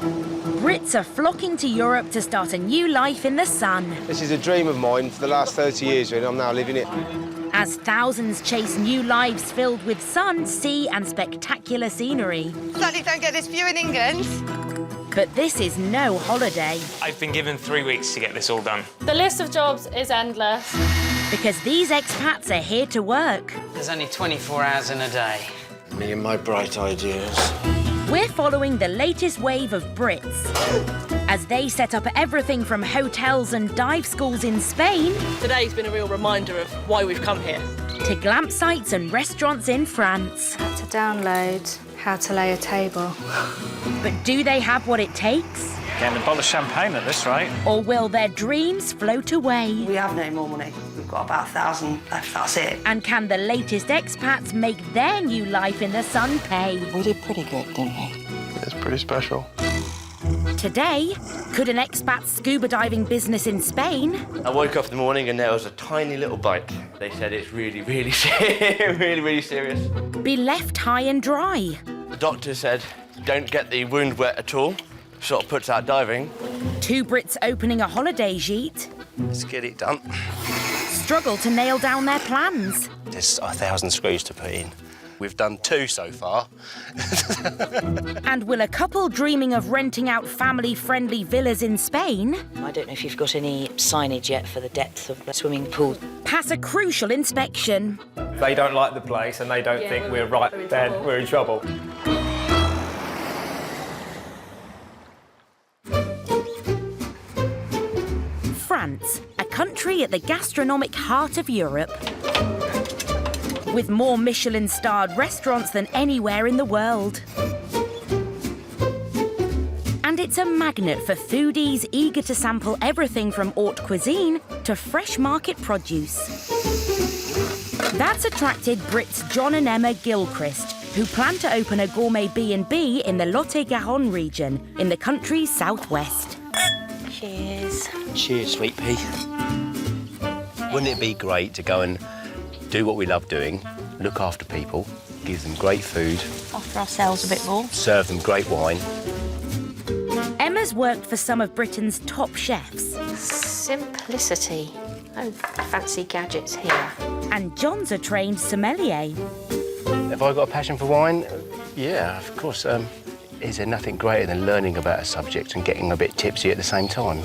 Brits are flocking to Europe to start a new life in the sun. This is a dream of mine for the last 30 years, and I'm now living it. As thousands chase new lives filled with sun, sea and spectacular scenery. Sadly, don't get this view in England. But this is no holiday. I've been given 3 weeks to get this all done. The list of jobs is endless. Because these expats are here to work. There's only 24 hours in a day. Me and my bright ideas. We're following the latest wave of Brits as they set up everything from hotels and dive schools in Spain Today's been a real reminder of why we've come here. to glamp sites and restaurants in France. Had to download how to lay a table. But do they have what it takes? Getting a bottle of champagne at this rate. Or will their dreams float away? We have no more money. We've got about 1,000 left, that's it. And can the latest expats make their new life in the sun pay? We did pretty good, didn't we? It's pretty special. Today, could an expat scuba diving business in Spain I woke up in the morning and there was a tiny little bite. They said it's really, really serious, really serious. be left high and dry? The doctor said, don't get the wound wet at all. Sort of puts out diving. 2 Brits opening a holiday gite Let's get it done. struggle to nail down their plans. There's 1,000 screws to put in. We've done 2 so far. And will a couple dreaming of renting out family-friendly villas in Spain I don't know if you've got any signage yet for the depth of the swimming pool. pass a crucial inspection? They don't like the place and they don't think we're right, then we're in trouble. France, a country at the gastronomic heart of Europe. With more Michelin-starred restaurants than anywhere in the world. And it's a magnet for foodies eager to sample everything from haute cuisine to fresh market produce. That's attracted Brits John and Emma Gilchrist, who plan to open a gourmet B&B in the Lot-et-Garonne region in the country's southwest. Cheers. Cheers, sweet pea. Wouldn't it be great to go and do what we love doing, look after people, give them great food, Offer ourselves a bit more. serve them great wine? Emma's worked for some of Britain's top chefs, Simplicity. No fancy gadgets here. and John's a trained sommelier. Have I got a passion for wine? Yeah, of course. Is there nothing greater than learning about a subject and getting a bit tipsy at the same time?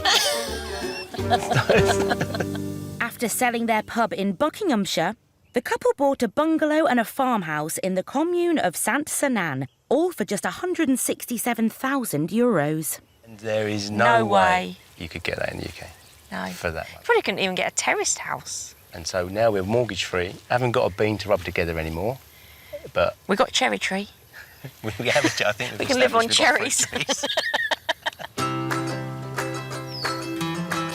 After selling their pub in Buckinghamshire, the couple bought a bungalow and a farmhouse in the commune of Saint-Senan, all for just €167,000. And there is No no way. you could get that in the UK No. for that much. Probably couldn't even get a terraced house. And so now we're mortgage-free, haven't got a bean to rub together anymore, but We got cherry tree. we have I think we've We can live on established we've got cherries. fruit trees.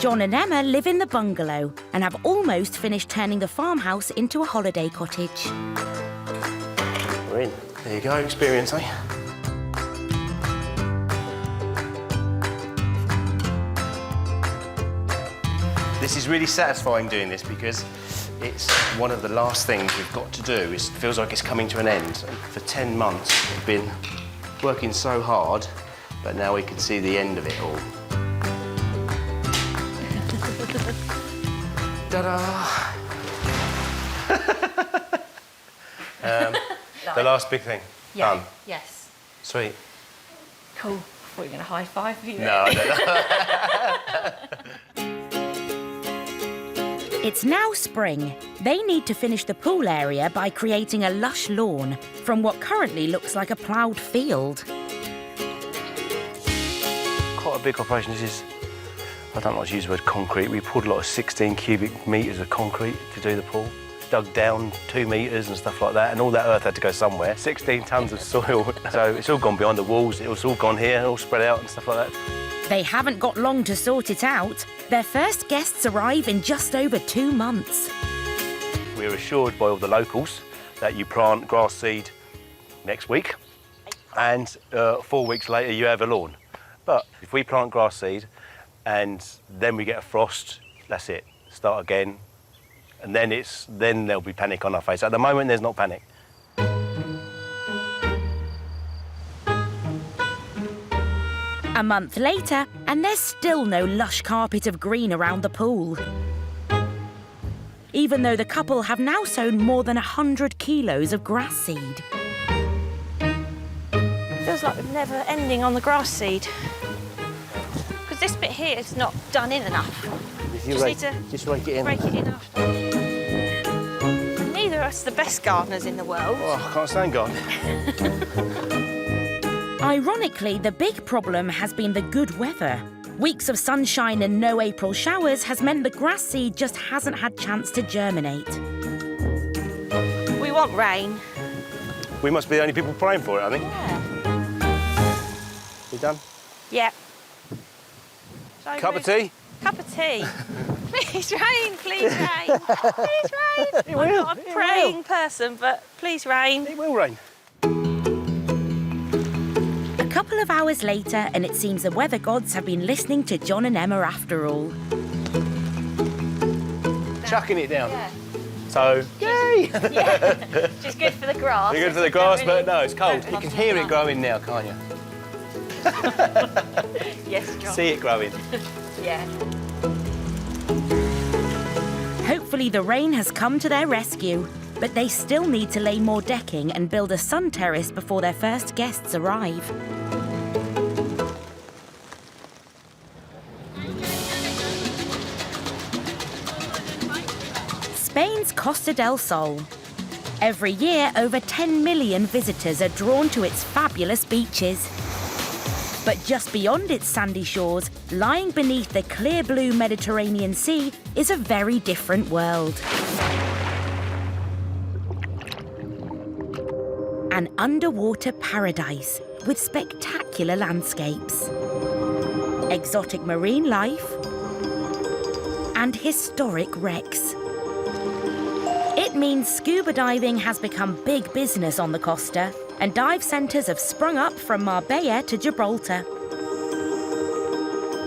John and Emma live in the bungalow and have almost finished turning the farmhouse into a holiday cottage. We're in. There you go, experience, eh? This is really satisfying doing this because it's one of the last things we've got to do. It feels like it's coming to an end. For 10 months, we've been working so hard, but now we can see the end of it all. Ta-da! The last big thing. Yeah. Done. Yes. Sweet. Cool. I thought you were going to high-five you. No, I don't know. It's now spring. They need to finish the pool area by creating a lush lawn from what currently looks like a ploughed field. Quite a big operation. This is, I don't like to use the word concrete. We poured a lot of 16 cubic metres of concrete to do the pool. Dug down 2 metres and stuff like that, and all that earth had to go somewhere. 16 tonnes of soil. So it's all gone behind the walls. It's all gone here, all spread out and stuff like that. They haven't got long to sort it out. Their first guests arrive in just over 2 months. We're assured by all the locals that you plant grass seed next week, and 4 weeks later you have a lawn. But if we plant grass seed and then we get a frost, that's it. Start again, and then there'll be panic on our face. At the moment, there's not panic. A month later, and there's still no lush carpet of green around the pool. Even though the couple have now sown more than 100 kilos of grass seed. Feels like we're never ending on the grass seed. Because this bit here is not done in enough. Just rake it in. Break it enough. Neither of us are the best gardeners in the world. Oh, I can't stand gardening. Ironically, the big problem has been the good weather. Weeks of sunshine and no April showers has meant the grass seed just hasn't had chance to germinate. We want rain. We must be the only people praying for it, I think. Yeah. You done? Yeah. Cup of tea? Cup of tea. Please rain, please rain. Please rain. I'm not a praying person, but please rain. It will rain. A couple of hours later, and it seems the weather gods have been listening to John and Emma after all. Chucking it down. Yeah. So, yay! Yeah. Which is good for the grass. You're good for the grass, but no, it's cold. You can hear it growing now, can't you? Yes, John. See it growing. Yeah. Hopefully the rain has come to their rescue, but they still need to lay more decking and build a sun terrace before their first guests arrive. Spain's Costa del Sol. Every year, over 10 million visitors are drawn to its fabulous beaches. But just beyond its sandy shores, lying beneath the clear blue Mediterranean Sea, is a very different world. An underwater paradise with spectacular landscapes, exotic marine life, and historic wrecks. It means scuba diving has become big business on the Costa, and dive centres have sprung up from Marbella to Gibraltar.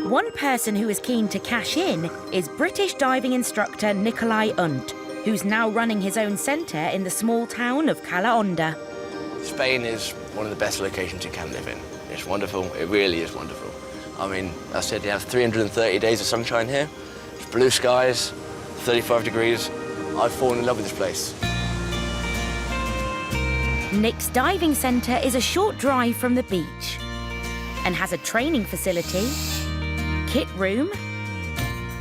One person who is keen to cash in is British diving instructor Nikolai Unt, who's now running his own centre in the small town of Cala Honda. Spain is one of the best locations you can live in. It's wonderful, it really is wonderful. I mean, I said you have 330 days of sunshine here. It's blue skies, 35 degrees. I've fallen in love with this place. Nick's diving centre is a short drive from the beach and has a training facility, kit room,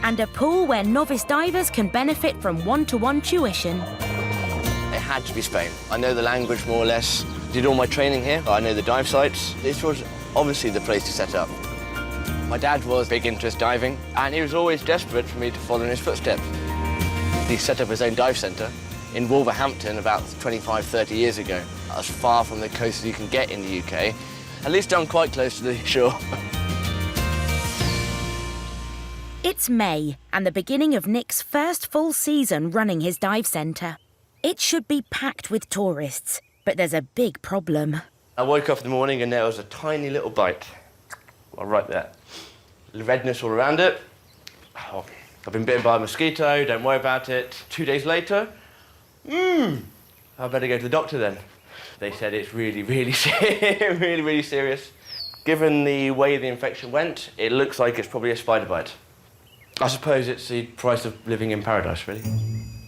and a pool where novice divers can benefit from one-to-one tuition. It had to be Spain. I know the language more or less. Did all my training here. I know the dive sites. This was obviously the place to set up. My dad was big into diving, and he was always desperate for me to follow in his footsteps. He set up his own dive centre in Wolverhampton about 25, 30 years ago, as far from the coast as you can get in the UK. At least I'm quite close to the shore. It's May and the beginning of Nick's first full season running his dive centre. It should be packed with tourists, but there's a big problem. I woke up in the morning and there was a tiny little bite. Well, right there. Redness all around it. Oh, I've been bitten by a mosquito, don't worry about it. 2 days later, I better go to the doctor then. They said it's really, really really serious. Given the way the infection went, it looks like it's probably a spider bite. I suppose it's the price of living in paradise, really.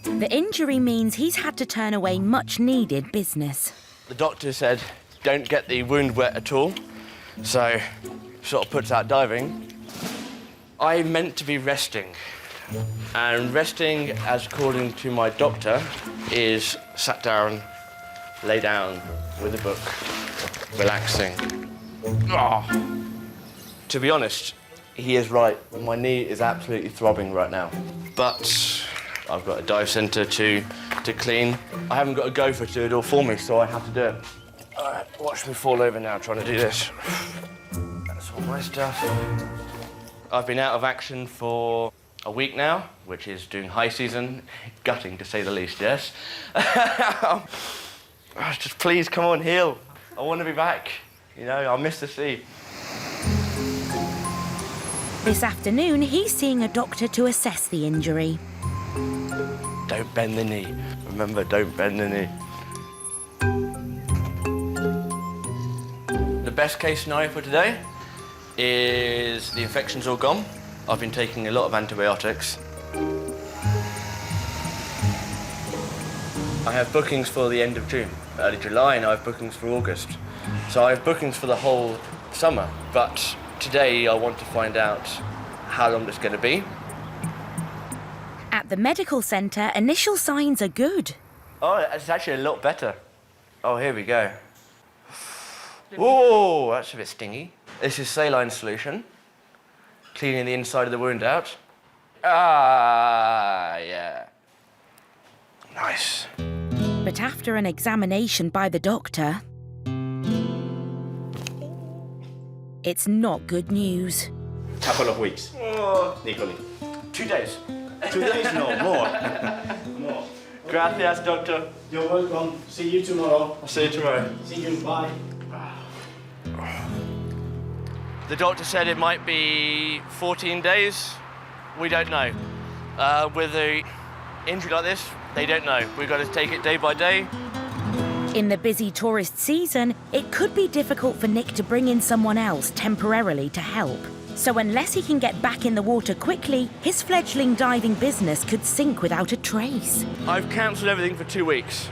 The injury means he's had to turn away much-needed business. The doctor said, don't get the wound wet at all, so sort of puts out diving. I meant to be resting, and resting, as according to my doctor, is sat down, lay down with a book, relaxing. Oh. To be honest, he is right. My knee is absolutely throbbing right now. But I've got a dive centre to clean. I haven't got a gopher to do it all for me, so I have to do it. All right, watch me fall over now trying to do this. That's all my stuff. I've been out of action for a week now, which is doing high season. Gutting, to say the least, yes? Just please, come on, heal. I want to be back. You know, I miss the sea. This afternoon, he's seeing a doctor to assess the injury. Don't bend the knee. Remember, don't bend the knee. The best case scenario for today, is the infection's all gone. I've been taking a lot of antibiotics. I have bookings for the end of June, early July, and I have bookings for August. So I have bookings for the whole summer, but today I want to find out how long it's going to be. At the medical centre, initial signs are good. Oh, it's actually a lot better. Oh, here we go. Oh, that's a bit stingy. This is saline solution, cleaning the inside of the wound out. Ah, yeah. Nice. But after an examination by the doctor, it's not good news. Couple of weeks. Nicolini. 2 days. 2 days? No, more. More. Gracias, doctor. You're welcome. See you tomorrow. I'll see you tomorrow. See you. Bye. The doctor said it might be 14 days. We don't know. With an injury like this, they don't know. We've got to take it day by day. In the busy tourist season, it could be difficult for Nick to bring in someone else temporarily to help. So unless he can get back in the water quickly, his fledgling diving business could sink without a trace. I've cancelled everything for 2 weeks,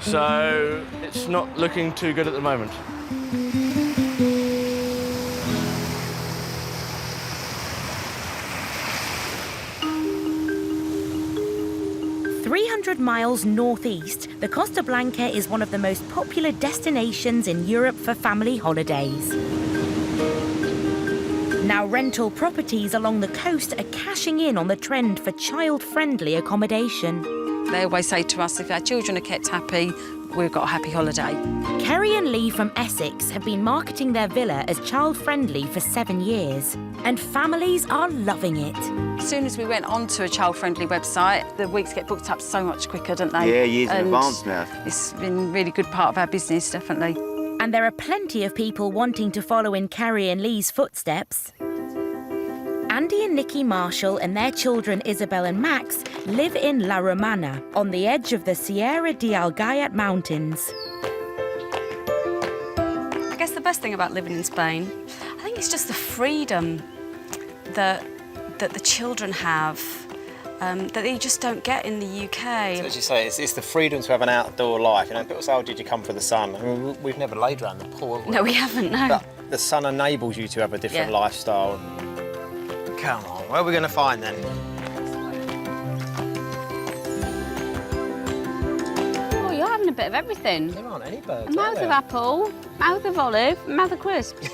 so it's not looking too good at the moment. Miles northeast, the Costa Blanca is one of the most popular destinations in Europe for family holidays. Now, rental properties along the coast are cashing in on the trend for child-friendly accommodation. They always say to us, if our children are kept happy, we've got a happy holiday. Kerry and Lee from Essex have been marketing their villa as child-friendly for 7 years, and families are loving it. As soon as we went onto a child-friendly website, the weeks get booked up so much quicker, don't they? Yeah, years in advance now. It's been a really good part of our business, definitely. And there are plenty of people wanting to follow in Kerry and Lee's footsteps. Andy and Nikki Marshall and their children Isabel and Max live in La Romana, on the edge of the Sierra de Algayat Mountains. I guess the best thing about living in Spain, I think it's just the freedom that the children have, that you just don't get in the UK. So as you say, it's the freedom to have an outdoor life. You know, people say, oh, did you come for the sun? I mean, we've never laid around the pool, have we? No, we haven't, no. But the sun enables you to have a different lifestyle. Come on, where are we going to find then? Oh, you're having a bit of everything. There aren't any birds, A mouth of apple, mouth of olive, mouth of crisps.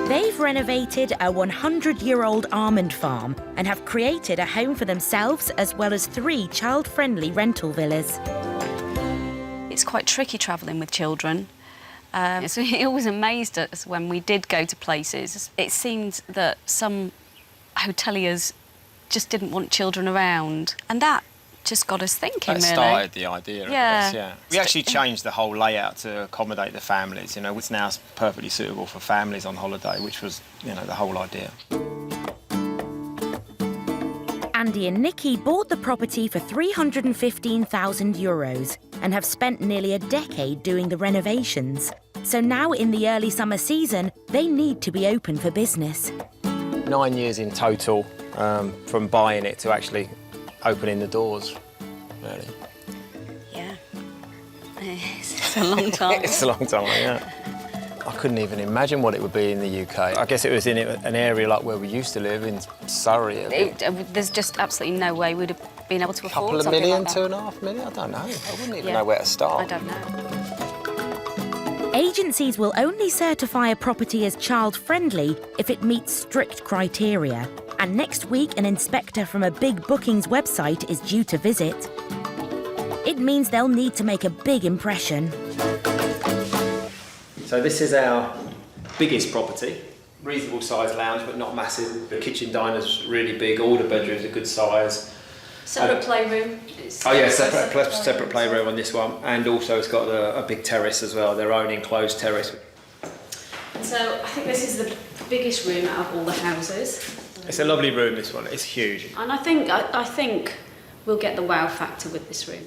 They've renovated a 100-year-old almond farm and have created a home for themselves as well as 3 child-friendly rental villas. It's quite tricky travelling with children. So it always amazed us when we did go to places. It seemed that some hoteliers just didn't want children around, and that just got us thinking, That really. started the idea, I Yeah. guess, yeah. We actually changed the whole layout to accommodate the families. You know, it's now perfectly suitable for families on holiday, which was, you know, the whole idea. Andy and Nikki bought the property for €315,000 and have spent nearly a decade doing the renovations. So now in the early summer season, they need to be open for business. 9 years in total from buying it to actually opening the doors, really. Yeah. It's a long time. It's a long time, yeah. I couldn't even imagine what it would be in the UK. I guess it was in an area like where we used to live, in Surrey. There's just absolutely no way we'd have been able to afford Couple of something million, like that. $2.5 million? I don't know. I wouldn't even know where to start. I don't know. Agencies will only certify a property as child-friendly if it meets strict criteria. And next week, an inspector from a big bookings website is due to visit. It means they'll need to make a big impression. So this is our biggest property. Reasonable sized lounge, but not massive. The kitchen diner's really big, all the bedrooms are good size. Separate playroom. Oh yeah, separate playroom on this one. And also it's got a big terrace as well, their own enclosed terrace. So I think this is the biggest room out of all the houses. It's a lovely room, this one. It's huge. And I think we'll get the wow factor with this room.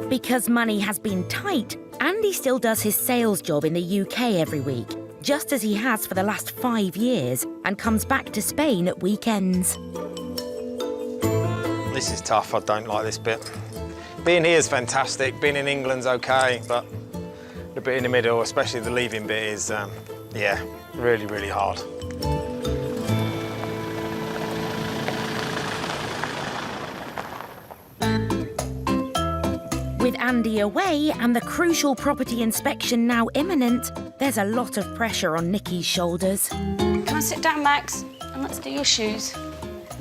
Because money has been tight, Andy still does his sales job in the UK every week, just as he has for the last 5 years, and comes back to Spain at weekends. This is tough, I don't like this bit. Being here is fantastic, being in England's okay, but the bit in the middle, especially the leaving bit, is, yeah, really, really hard. With Andy away and the crucial property inspection now imminent, there's a lot of pressure on Nikki's shoulders. Come and sit down, Max, and let's do your shoes.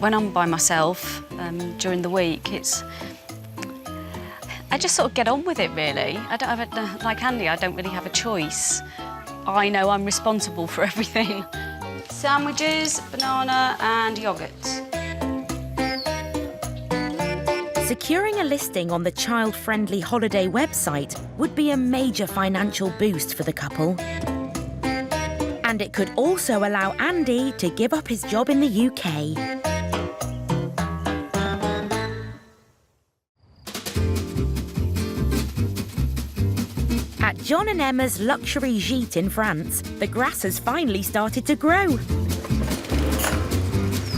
When I'm by myself during the week, I just sort of get on with it, really. I don't have like Andy, I don't really have a choice. I know I'm responsible for everything. Sandwiches, banana and yoghurt. Securing a listing on the child-friendly holiday website would be a major financial boost for the couple. And it could also allow Andy to give up his job in the UK. At John and Emma's luxury Gite in France, the grass has finally started to grow.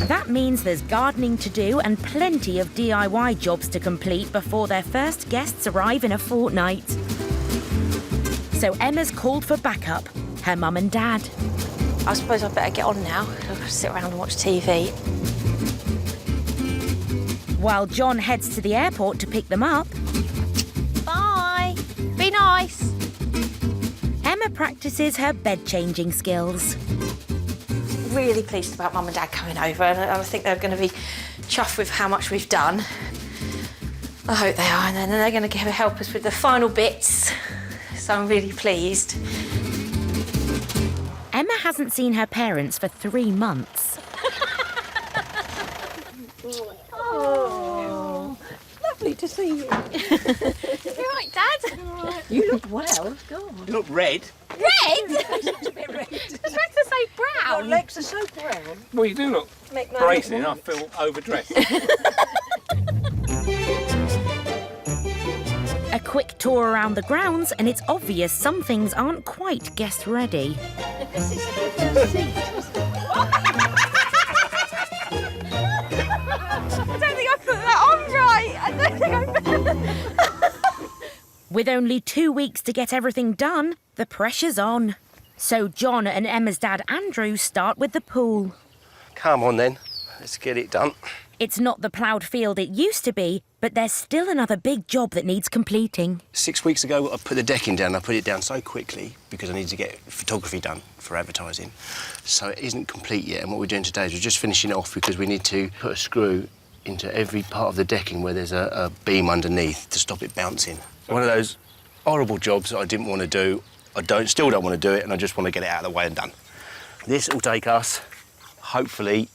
That means there's gardening to do and plenty of DIY jobs to complete before their first guests arrive in a fortnight. So Emma's called for backup, her mum and dad. I suppose I'd better get on now. I'll sit around and watch TV. While John heads to the airport to pick them up. Bye. Be nice. Emma practices her bed-changing skills. Really pleased about Mum and Dad coming over, and I think they're going to be chuffed with how much we've done. I hope they are, and then they're going to help us with the final bits, so I'm really pleased. Emma hasn't seen her parents for 3 months. Oh, lovely to see you. You all right, Dad? You look well. God. You look red. Red? It's a bit red. You're supposed to say brown. Your legs are so brown. Well, you do look bracing. I feel overdressed. A quick tour around the grounds, and it's obvious some things aren't quite guest-ready. This is a good seat. I don't think I put that on right. I don't think I put With only 2 weeks to get everything done, the pressure's on. So John and Emma's dad Andrew start with the pool. Come on then, let's get it done. It's not the ploughed field it used to be, but there's still another big job that needs completing. 6 weeks ago, I put the decking down. I put it down so quickly because I needed to get photography done for advertising. So it isn't complete yet, and what we're doing today is we're just finishing it off because we need to put a screw into every part of the decking where there's a beam underneath to stop it bouncing. One of those horrible jobs that I didn't want to do. Still don't want to do it, and I just want to get it out of the way and done. This will take us, hopefully,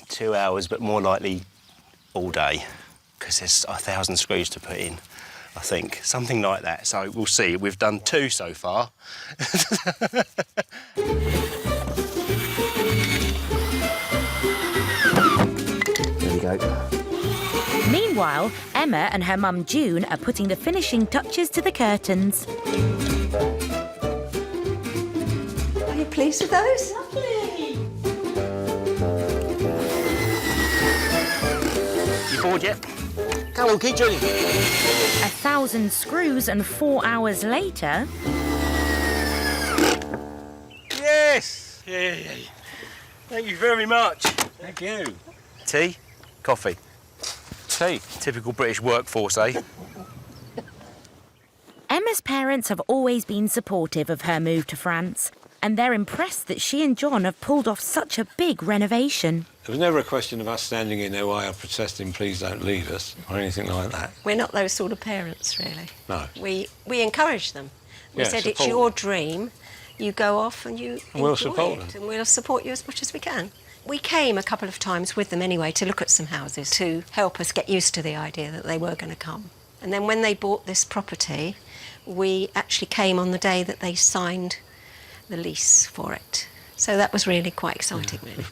2 hours, but more likely all day, because there's 1,000 screws to put in, I think. Something like that. So we'll see. We've done 2 so far. There we go. Meanwhile, Emma and her mum June are putting the finishing touches to the curtains. Are you pleased with those? Lovely. You bored yet? Come on, keep joining. 1,000 screws and 4 hours later... Yes! Yeah. Thank you very much. Thank you. Tea? Coffee? Tea. Typical British workforce, eh? Emma's parents have always been supportive of her move to France, and they're impressed that she and John have pulled off such a big renovation. There was never a question of us standing in their way or protesting, please don't leave us, or anything like that. We're not those sort of parents, really. No. We encourage them. We said it's support your them. dream. You go off and you And we'll enjoy support it, them. and we'll support you as much as we can. We came a couple of times with them anyway to look at some houses to help us get used to the idea that they were going to come. And then when they bought this property, we actually came on the day that they signed the lease for it. So that was really quite exciting, really.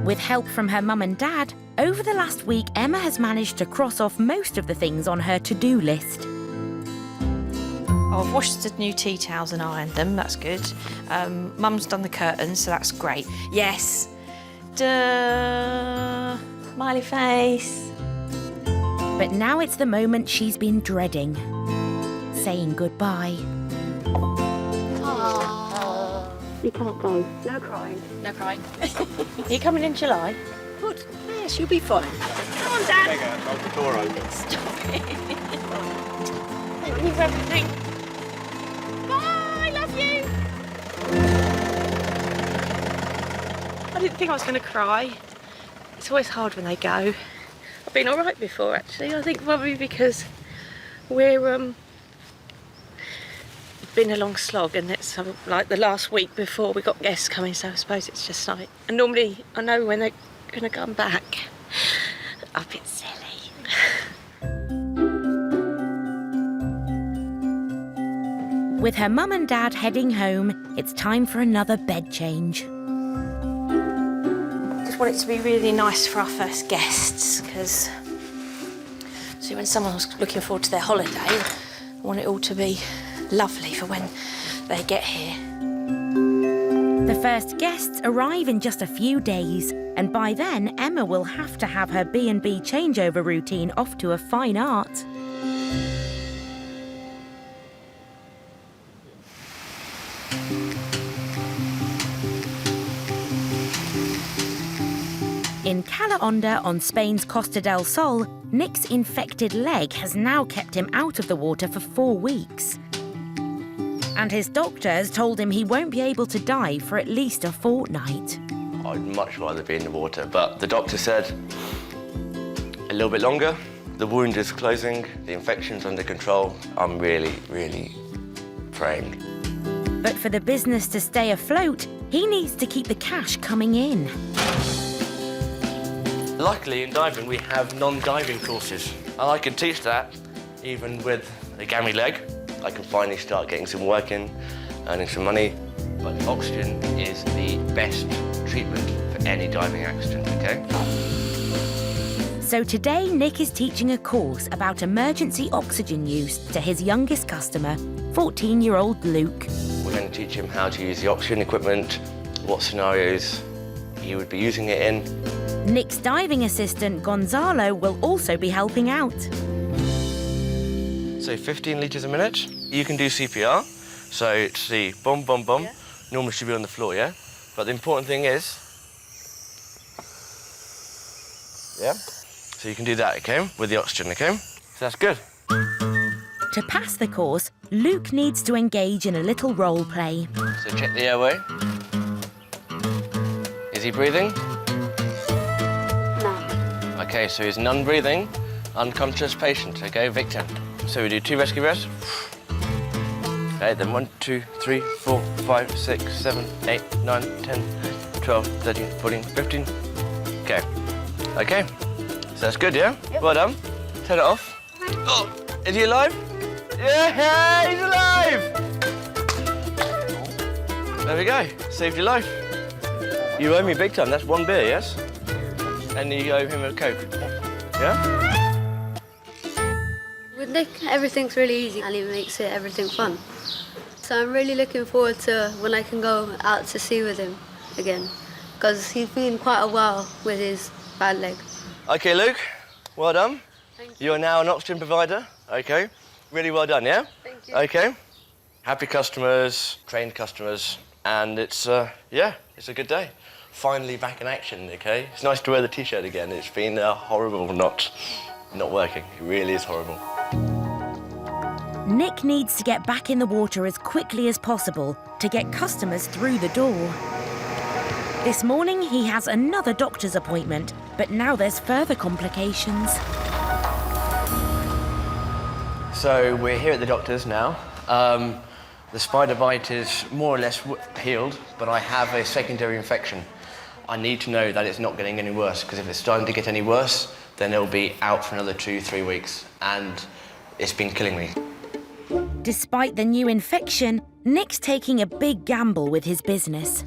With help from her mum and dad, over the last week, Emma has managed to cross off most of the things on her to-do list. Oh, I've washed the new tea towels and ironed them, that's good. Mum's done the curtains, so that's great. Yes. Duh. Smiley face. But now it's the moment she's been dreading. Saying goodbye. You can't go. No crying. No crying. Are you coming in July? Good. Yes, you'll be fine. Come on, Dad. Hold the door open. Stop it. Thank you for everything. Bye, love you. I didn't think I was going to cry. It's always hard when they go. I've been all right before, actually. I think probably because we're been a long slog, and it's like the last week before we got guests coming, so I suppose it's just like... And normally I know when they're going to come back. A bit silly. With her mum and dad heading home, it's time for another bed change. Just want it to be really nice for our first guests, because see, when someone was looking forward to their holiday, I want it all to be lovely for when they get here. The first guests arrive in just a few days, and by then Emma will have to have her B&B changeover routine off to a fine art. In Cala Honda on Spain's Costa del Sol, Nick's infected leg has now kept him out of the water for 4 weeks. And his doctor has told him he won't be able to dive for at least a fortnight. I'd much rather be in the water, but the doctor said a little bit longer. The wound is closing, the infection's under control. I'm really, really praying. But for the business to stay afloat, he needs to keep the cash coming in. Luckily, in diving, we have non-diving courses. And I can teach that even with a gammy leg. I can finally start getting some work in, earning some money. But oxygen is the best treatment for any diving accident, OK? So today, Nick is teaching a course about emergency oxygen use to his youngest customer, 14-year-old Luke. We're going to teach him how to use the oxygen equipment, what scenarios he would be using it in. Nick's diving assistant, Gonzalo, will also be helping out. So 15 litres a minute. You can do CPR. So it's the boom, boom, boom. Yeah. Normally should be on the floor, yeah? But the important thing is... Yeah? So you can do that, OK? With the oxygen, OK? So that's good. To pass the course, Luke needs to engage in a little role play. So check the airway. Is he breathing? No. OK, so he's non-breathing, unconscious patient, OK, victim. So we do 2 rescue breaths. OK, then 1, 2, 3, 4, 5, 6, 7, 8, 9, 10, 12, 13, 14, 15. OK. OK. So that's good, yeah? Yep. Well done. Turn it off. Oh, is he alive? Yeah, he's alive! There we go. Saved your life. You owe me big time. That's 1 beer, yes? And you owe him a Coke. Yeah? With Nick, everything's really easy and he makes everything fun. So I'm really looking forward to when I can go out to sea with him again, because he's been quite a while with his bad leg. OK, Luke, well done. Thank you. You're now an oxygen provider. OK, really well done, yeah? Thank you. OK. Happy customers, trained customers, and it's, yeah, it's a good day. Finally back in action, OK? It's nice to wear the T-shirt again. It's been horrible not working. It really is horrible. Nick needs to get back in the water as quickly as possible to get customers through the door. This morning, he has another doctor's appointment, but now there's further complications. So we're here at the doctor's now. The spider bite is more or less healed, but I have a secondary infection. I need to know that it's not getting any worse, because if it's starting to get any worse, then it'll be out for another 2-3 weeks, and it's been killing me. Despite the new infection, Nick's taking a big gamble with his business.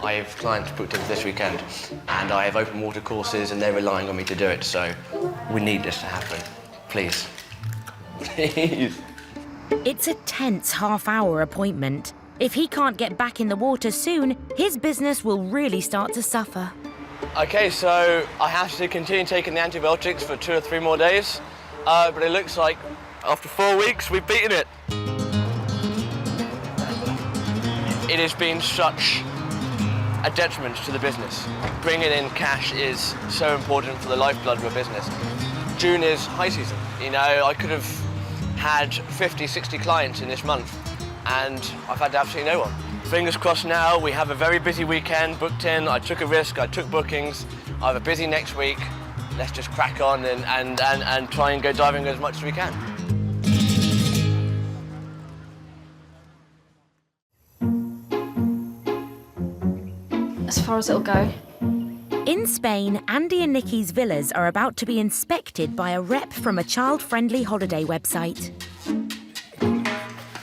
I have clients booked in for this weekend, and I have open water courses, and they're relying on me to do it. So we need this to happen, please. Please. It's a tense half-hour appointment. If he can't get back in the water soon, his business will really start to suffer. Okay, so I have to continue taking the antibiotics for 2 or 3 more days, but it looks like after 4 weeks we've beaten it. It has been such a detriment to the business. Bringing in cash is so important for the lifeblood of a business. June is high season. You know, I could have had 50, 60 clients in this month, and I've had absolutely no one. Fingers crossed now, we have a very busy weekend booked in. I took a risk, I took bookings. I have a busy next week. Let's just crack on and try and go diving as much as we can. As far as it'll go. In Spain, Andy and Nikki's villas are about to be inspected by a rep from a child-friendly holiday website.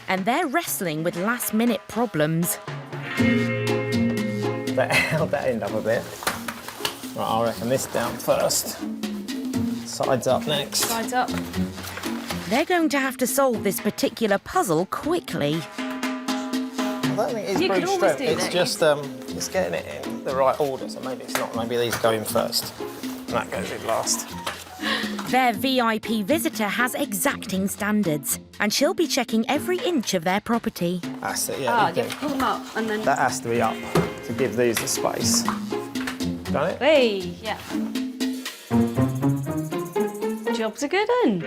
And they're wrestling with last-minute problems. Held that end up a bit. Right, I reckon this down first. Sides up next. Sides up. They're going to have to solve this particular puzzle quickly. I don't think it's brute strength. It's just it's getting it in the right order. So maybe it's not. Maybe these go in first, and that goes in last. Their VIP visitor has exacting standards, and she'll be checking every inch of their property. That's it. Yeah. You have to pull them up and then. That has to be up to give these the space. Done it? Hey, yeah. Job's a good one.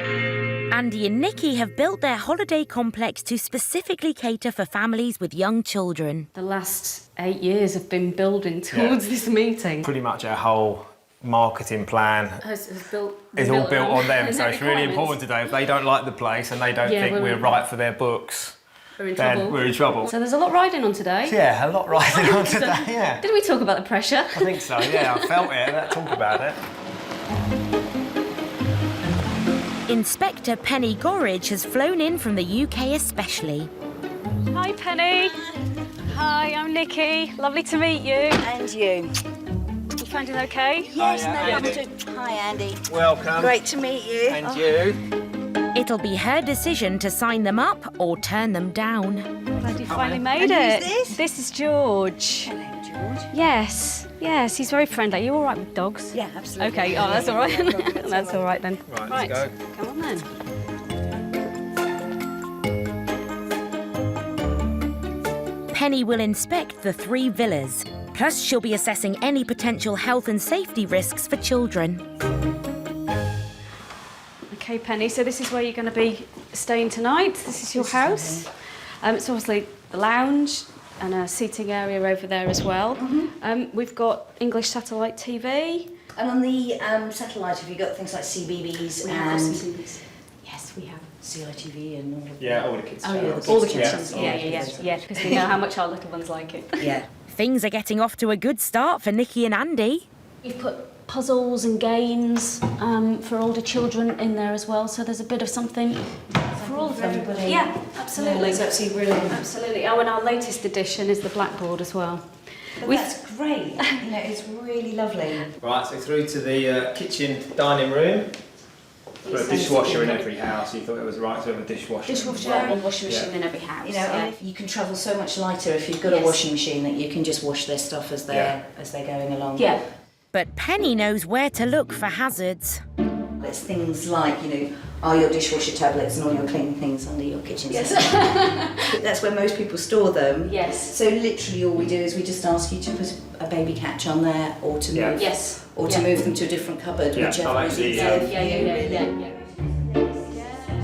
Andy and Nikki have built their holiday complex to specifically cater for families with young children. The last 8 years have been building towards this meeting. Pretty much our whole marketing plan Is all built on them, so it's really important today. If they don't like the place and they don't think we're right for their books, then we're in trouble. So there's a lot riding on today. Yeah, a lot riding on today, yeah. Did we talk about the pressure? I think so, yeah, I felt it. Let's talk about it. Inspector Penny Gorridge has flown in from the UK especially. Hi, Penny. Hi, I'm Nikki. Lovely to meet you. And you. You finding okay? Yes, Andy. Hi, Andy. Welcome. Great to meet you. And you. It'll be her decision to sign them up or turn them down. Glad you finally made And it. who's this? This is George. Hello, George. Yes, he's very friendly. Are you all right with dogs? Yeah, absolutely. Okay, oh, that's all right. That's all right then. Right, let's go. Come on then. Penny will inspect the 3 villas. Plus, she'll be assessing any potential health and safety risks for children. Okay, Penny, so this is where you're going to be staying tonight. This is your house. It's obviously the lounge and a seating area over there as well. We've got English satellite TV. And on the satellite, have you got things like CBeebies and... Yes, we have. CITV and all of Yeah, all the kids' Oh, yeah, channels. all the kids' Yeah, channels. all the kids' channels. Yeah, because we know how much our little ones like it. Yeah. Things are getting off to a good start for Nikki and Andy. We've put puzzles and games for older children in there as well, so there's a bit of something for all of them. everybody. Yeah, absolutely. Yeah, that's absolutely brilliant. Absolutely. Oh, and our latest addition is the blackboard as well. But that's great. You know, it's really lovely. Right, so through to the kitchen dining room. Got a dishwasher in every house. You thought it was right to have a dishwasher. Dishwasher and washing machine in every house. You know, and you can travel so much lighter if you've got a washing machine that you can just wash their stuff as they're going along. Yeah. But Penny knows where to look for hazards. There's things like, you know, are your dishwasher tablets and all your cleaning things under your kitchen sink? That's where most people store them. Yes. So literally all we do is we just ask you to put a baby catch on there or to move Yes. or to move them to a different cupboard, whichever is easier for you.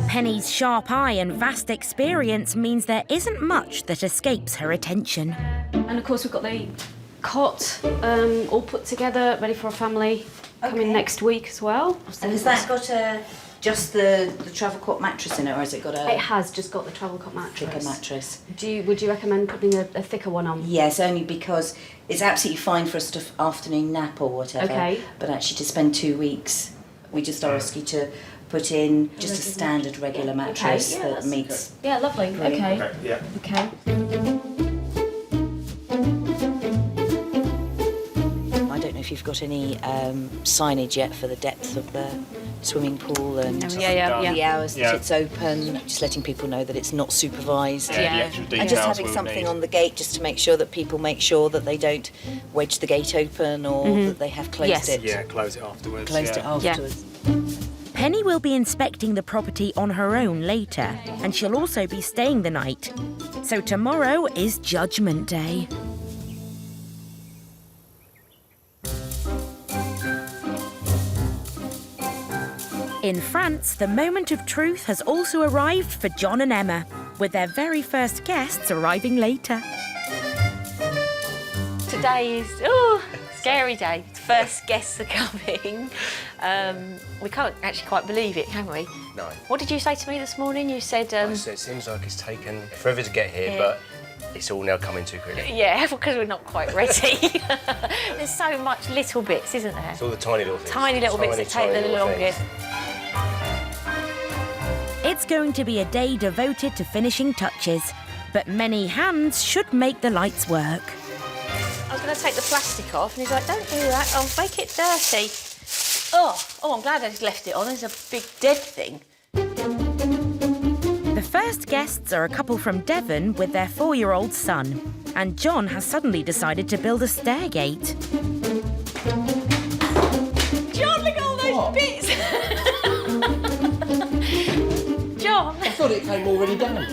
Penny's sharp eye and vast experience means there isn't much that escapes her attention. And of course we've got the cot all put together, ready for a family coming next week as well. And has that got just the travel cot mattress in it, or has it got a... It has just got the travel cot mattress. Thicker mattress. Would you recommend putting a thicker one on? Yes, only because it's absolutely fine for us to afternoon nap or whatever. Okay. But actually to spend 2 weeks, we just ask you to put in just a standard regular mattress that meets... Yeah, lovely. Okay. Yeah. Okay. you've got any signage yet for the depth of the swimming pool and the hours that it's open, just letting people know that it's not supervised. The extra details and just having we'll something need. on the gate just to make sure that people make sure that they don't wedge the gate open or that they have closed it. Yeah, close it afterwards. Closed it afterwards. Penny will be inspecting the property on her own later, and she'll also be staying the night. So tomorrow is Judgment Day. In France, the moment of truth has also arrived for John and Emma, with their very first guests arriving later. Today is, scary day. First guests are coming. We can't actually quite believe it, can we? No. What did you say to me this morning? You said... I said, it seems like it's taken forever to get here, but it's all now coming too quickly. Yeah, because we're not quite ready. There's so much little bits, isn't there? It's all the tiny little things. Tiny little bits that take the longest. It's going to be a day devoted to finishing touches, but many hands should make the lights work. I was going to take the plastic off, and he's like, don't do that, I'll make it dirty. Oh, I'm glad I just left it on. There's a big dead thing. The first guests are a couple from Devon with their 4-year-old son, and John has suddenly decided to build a stairgate. John, look at all those bits! John! I thought it came already done.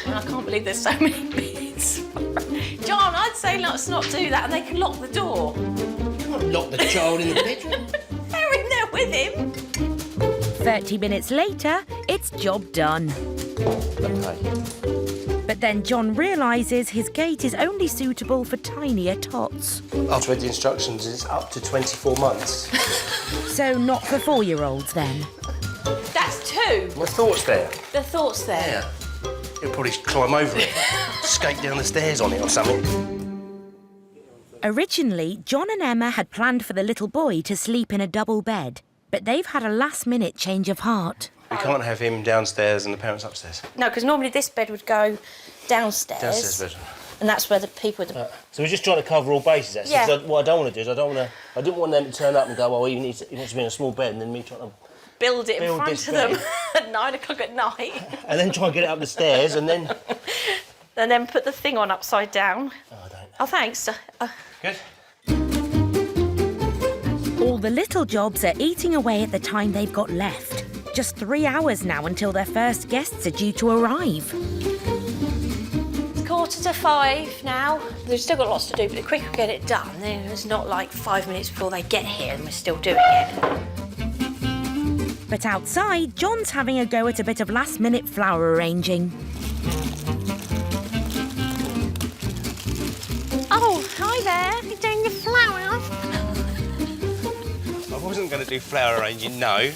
I can't believe there's so many bits. John, I'd say let's not do that, and they can lock the door. You can't lock the child in the bedroom. They're in there with him. 30 minutes later, it's job done. Okay. But then John realises his gate is only suitable for tinier tots. I've read the instructions, it's up to 24 months. So not for 4-year-olds then. That's 2. My thoughts there. The thought's there. Yeah. He'll probably climb over it, skate down the stairs on it or something. Originally, John and Emma had planned for the little boy to sleep in a double bed, but they've had a last-minute change of heart. We can't have him downstairs and the parents upstairs. No, because normally this bed would go downstairs. Downstairs bedroom. And that's where the people would... So we're just trying to cover all bases, actually. Yeah. 'Cause what I don't want to do is I didn't want them to turn up and go, well, he wants to be in a small bed, and then me trying to... build it in build front this of them bed. at 9 o'clock at night. And then try and get it up the stairs, and then... And then put the thing on upside down. Oh, I don't... Oh, thanks. Good. All the little jobs are eating away at the time they've got left. Just 3 hours now until their first guests are due to arrive. It's 4:45 now. We've still got lots to do, but the quicker we get it done, then it's not like 5 minutes before they get here and we're still doing it. But outside, John's having a go at a bit of last-minute flower arranging. Oh, hi there. You're doing your flowers. I wasn't going to do flower arranging, no.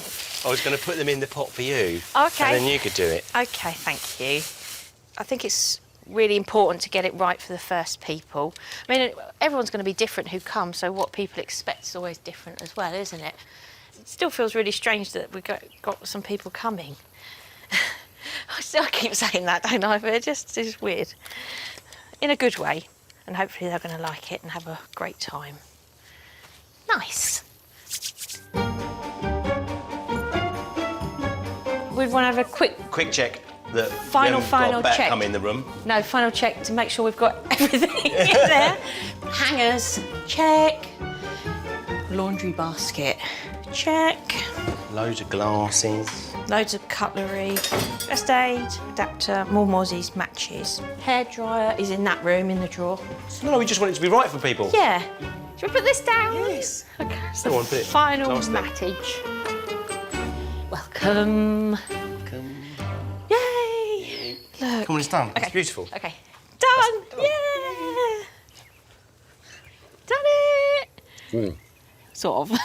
I was going to put them in the pot for you. OK. And then you could do it. OK, thank you. I think it's really important to get it right for the first people. I mean, everyone's going to be different who comes, so what people expect is always different as well, isn't it? It still feels really strange that we've got some people coming. I keep saying that, don't I? But it just is weird. In a good way. And hopefully they're going to like it and have a great time. Nice. We'd want to have a quick check that final got check. come in the room. No, final check to make sure we've got everything in there. Hangers, check. Laundry basket, check. Loads of glasses. Loads of cutlery. First aid, adapter, more mozzies, matches. Hairdryer is in that room in the drawer. No, we just want it to be right for people. Yeah. Should we put this down? Yes. Okay. It's Go the on, put it. final Last thing. mattage. Welcome. Yay! Look. Come on, it's done. Okay. It's beautiful. Okay. Done! Yeah! Done it! Sort of.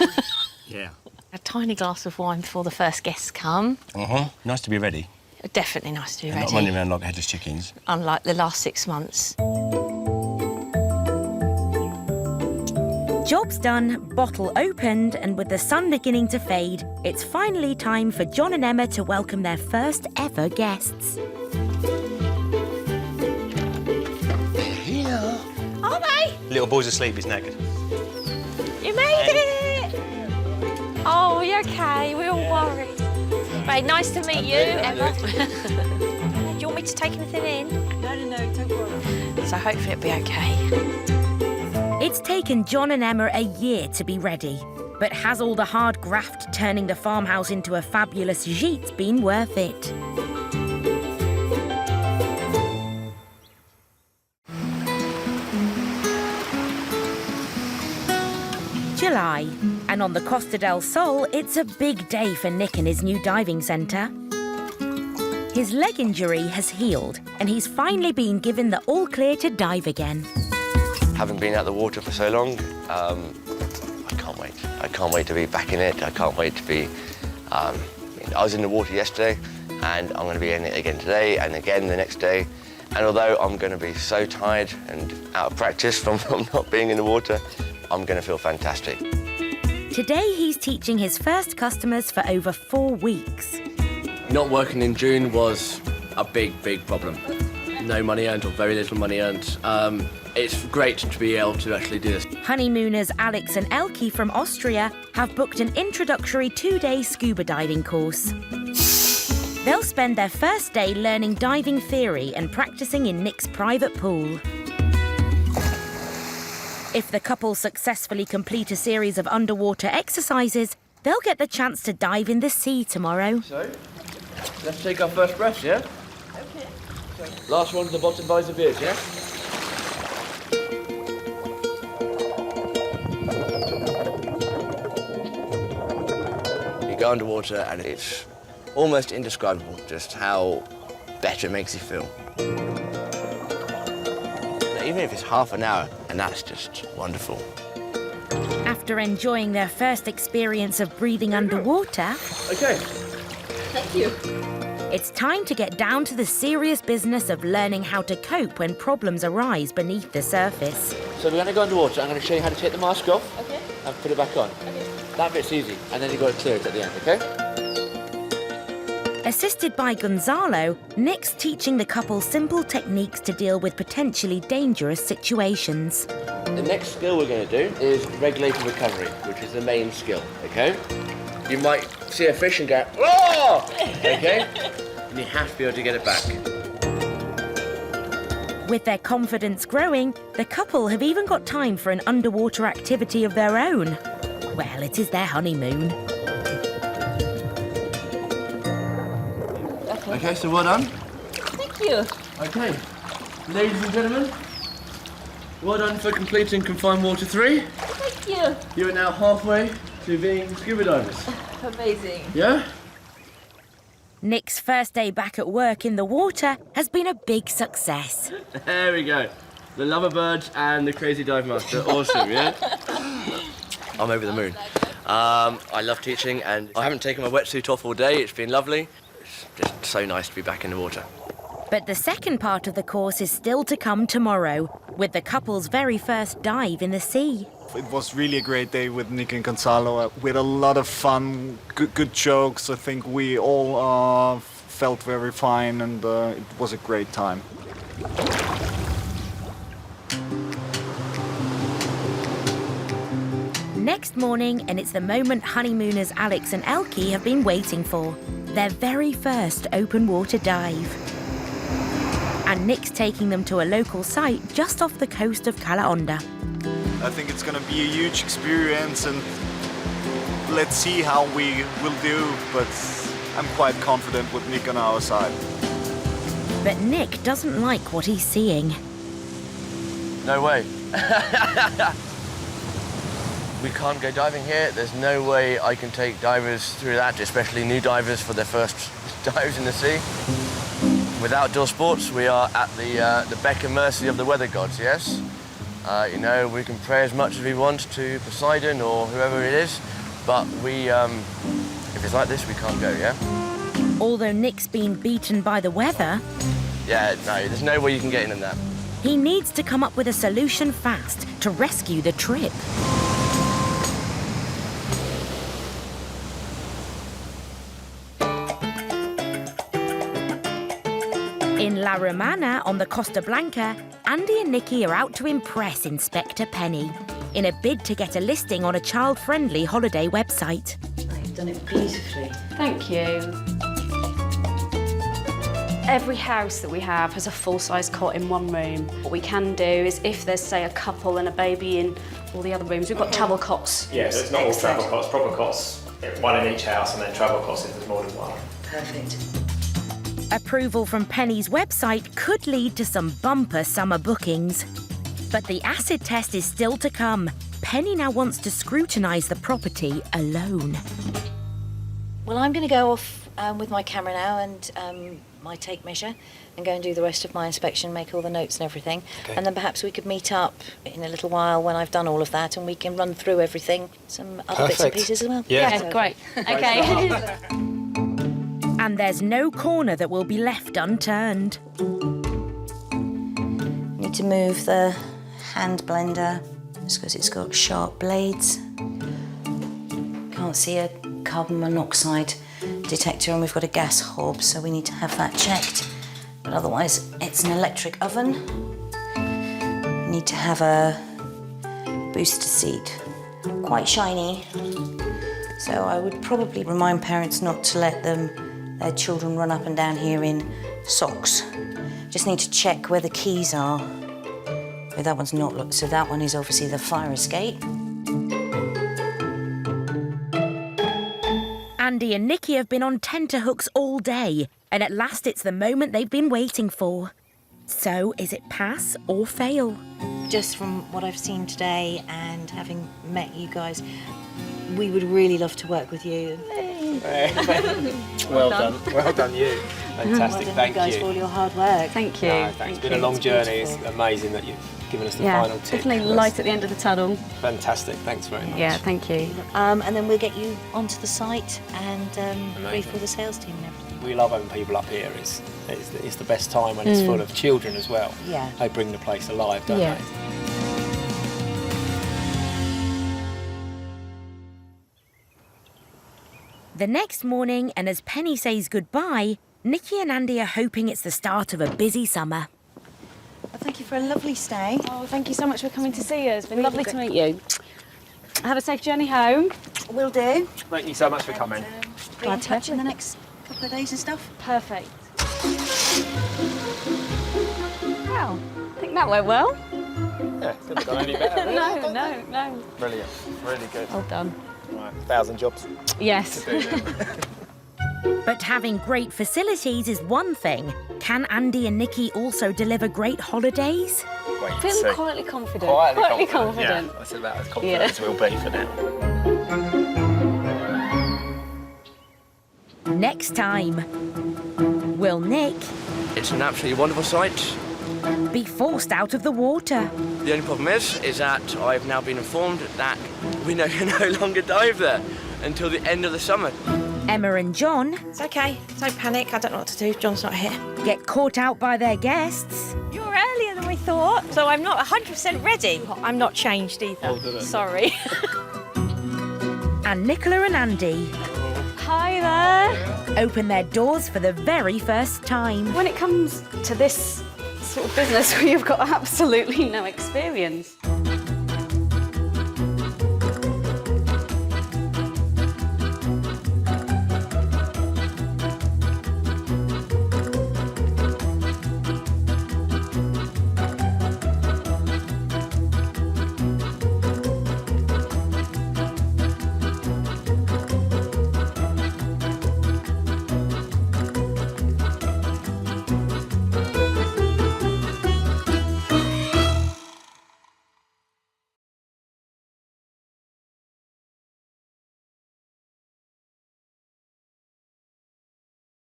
Yeah. A tiny glass of wine before the first guests come. Nice to be ready. Definitely nice to be And ready. not running around like headless chickens. Unlike the last 6 months. Job's done, bottle opened, and with the sun beginning to fade, it's finally time for John and Emma to welcome their first ever guests. They're here. Are they? Little boy's asleep, he's knackered. You made it! Oh, you're okay. We're all worried. Right, nice to meet you, Emma. Do you want me to take anything in? No, don't worry. So hopefully it'll be okay. It's taken John and Emma a year to be ready. But has all the hard graft turning the farmhouse into a fabulous gite been worth it? July, and on the Costa del Sol, it's a big day for Nick and his new diving centre. His leg injury has healed, and he's finally been given the all-clear to dive again. Having been out the water for so long, I can't wait. I can't wait to be back in it. I can't wait to be... I was in the water yesterday, and I'm going to be in it again today, and again the next day. And although I'm going to be so tired and out of practice from not being in the water, I'm going to feel fantastic. Today, he's teaching his first customers for over 4 weeks. Not working in June was a big problem. No money earned or very little money earned. It's great to be able to actually do this. Honeymooners Alex and Elke from Austria have booked an introductory 2-day scuba diving course. They'll spend their first day learning diving theory and practicing in Nick's private pool. If the couple successfully complete a series of underwater exercises, they'll get the chance to dive in the sea tomorrow. So, let's take our first breath, yeah? Okay. Last one to the bottom buys a beer, yeah? You go underwater and it's almost indescribable just how better it makes you feel. Even if it's half an hour, and that's just wonderful. After enjoying their first experience of breathing underwater... Okay. Thank you. It's time to get down to the serious business of learning how to cope when problems arise beneath the surface. So we're going to go underwater. I'm going to show you how to take the mask off Okay. and put it back on. Okay. That bit's easy, and then you've got to clear it at the end, okay? Assisted by Gonzalo, Nick's teaching the couple simple techniques to deal with potentially dangerous situations. The next skill we're going to do is regulated recovery, which is the main skill, okay? You might see a fish and go, "Oh!" Okay? And you have to be able to get it back. With their confidence growing, the couple have even got time for an underwater activity of their own. Well, it is their honeymoon. Okay, so well done. Thank you. Okay, ladies and gentlemen, well done for completing Confined Water 3. Thank you. You are now halfway to being scuba divers. Amazing. Yeah? Nick's first day back at work in the water has been a big success. There we go. The lover birds and the crazy dive master. Awesome, yeah? I'm over the moon. I love teaching, and I haven't taken my wetsuit off all day. It's been lovely. It's just so nice to be back in the water. But the second part of the course is still to come tomorrow, with the couple's very first dive in the sea. It was really a great day with Nick and Gonzalo. We had a lot of fun, good jokes. I think we all felt very fine, and it was a great time. Next morning, and it's the moment honeymooners Alex and Elke have been waiting for. Their very first open water dive. And Nick's taking them to a local site just off the coast of Cala Honda. I think it's going to be a huge experience, and let's see how we will do, but I'm quite confident with Nick on our side. But Nick doesn't like what he's seeing. No way. We can't go diving here. There's no way I can take divers through that, especially new divers for their first dives in the sea. With outdoor sports, we are at the beck and mercy of the weather gods, yes? You know, we can pray as much as we want to Poseidon or whoever it is, but if it's like this, we can't go, yeah? Although Nick's been beaten by the weather... Yeah, no, there's no way you can get in that. He needs to come up with a solution fast to rescue the trip. In La Romana on the Costa Blanca, Andy and Nikki are out to impress Inspector Penny in a bid to get a listing on a child-friendly holiday website. You've done it beautifully. Thank you. Every house that we have has a full-size cot in one room. What we can do is if there's, say, a couple and a baby in all the other rooms, we've got travel cots. Yeah, so it's not all travel cots, proper cots, one in each house, and then travel cots if there's more than one. Perfect. Approval from Penny's website could lead to some bumper summer bookings. But the acid test is still to come. Penny now wants to scrutinise the property alone. Well, I'm going to go off with my camera now and my tape measure and go and do the rest of my inspection, make all the notes and everything. Okay. And then perhaps we could meet up in a little while when I've done all of that and we can run through everything, some other bits and pieces as well. Yeah, great. Okay. And there's no corner that will be left unturned. Need to move the hand blender just because it's got sharp blades. Can't see a carbon monoxide detector and we've got a gas hob, so we need to have that checked. But otherwise, it's an electric oven. We need to have a booster seat. Quite shiny, so I would probably remind parents not to let their children run up and down here in socks. Just need to check where the keys are. Oh, that one's not locked, so that one is obviously the fire escape. Andy and Nikki have been on tenterhooks all day, and at last it's the moment they've been waiting for. So, is it pass or fail? Just from what I've seen today and having met you guys, we would really love to work with you. Well done. Well done, you. Fantastic. Well done, Thank you guys, you for all your hard work. Thank you. No, thanks. It's been a long journey. It's amazing that you've given us the final tick. Definitely light at the end of the tunnel. Fantastic. Thanks very much. Yeah, thank you. And then we'll get you onto the site and brief with the sales team and everything. We love having people up here. It's the best time when it's full of children as well. Yeah. They bring the place alive, don't they? The next morning, and as Penny says goodbye, Nikki and Andy are hoping it's the start of a busy summer. Well, thank you for a lovely stay. Oh, thank you so much for coming to see us. It's been lovely to meet you. Have a safe journey home. Will do. Thank you so much for coming. Be in touch in the next couple of days and stuff. Perfect. Well, I think that went well. Yeah, couldn't have gone any better. Really. No. Brilliant. Really good. Well done. Right, 1,000 jobs. Yes. To do now. But having great facilities is one thing. Can Andy and Nikki also deliver great holidays? Wait and Feeling see. quietly confident. Quietly confident. Yeah, that's about as confident as we'll be for now. Next time, will Nick It's an absolutely wonderful site. be forced out of the water? The only problem is that I've now been informed that we can no longer dive there until the end of the summer. Emma and John It's okay, don't panic, I don't know what to do, John's not here. get caught out by their guests. You're earlier than we thought, so I'm not 100% ready. I'm not changed either. Sorry. And Nicola and Andy Hi there. open their doors for the very first time. When it comes to this sort of business, we've got absolutely no experience.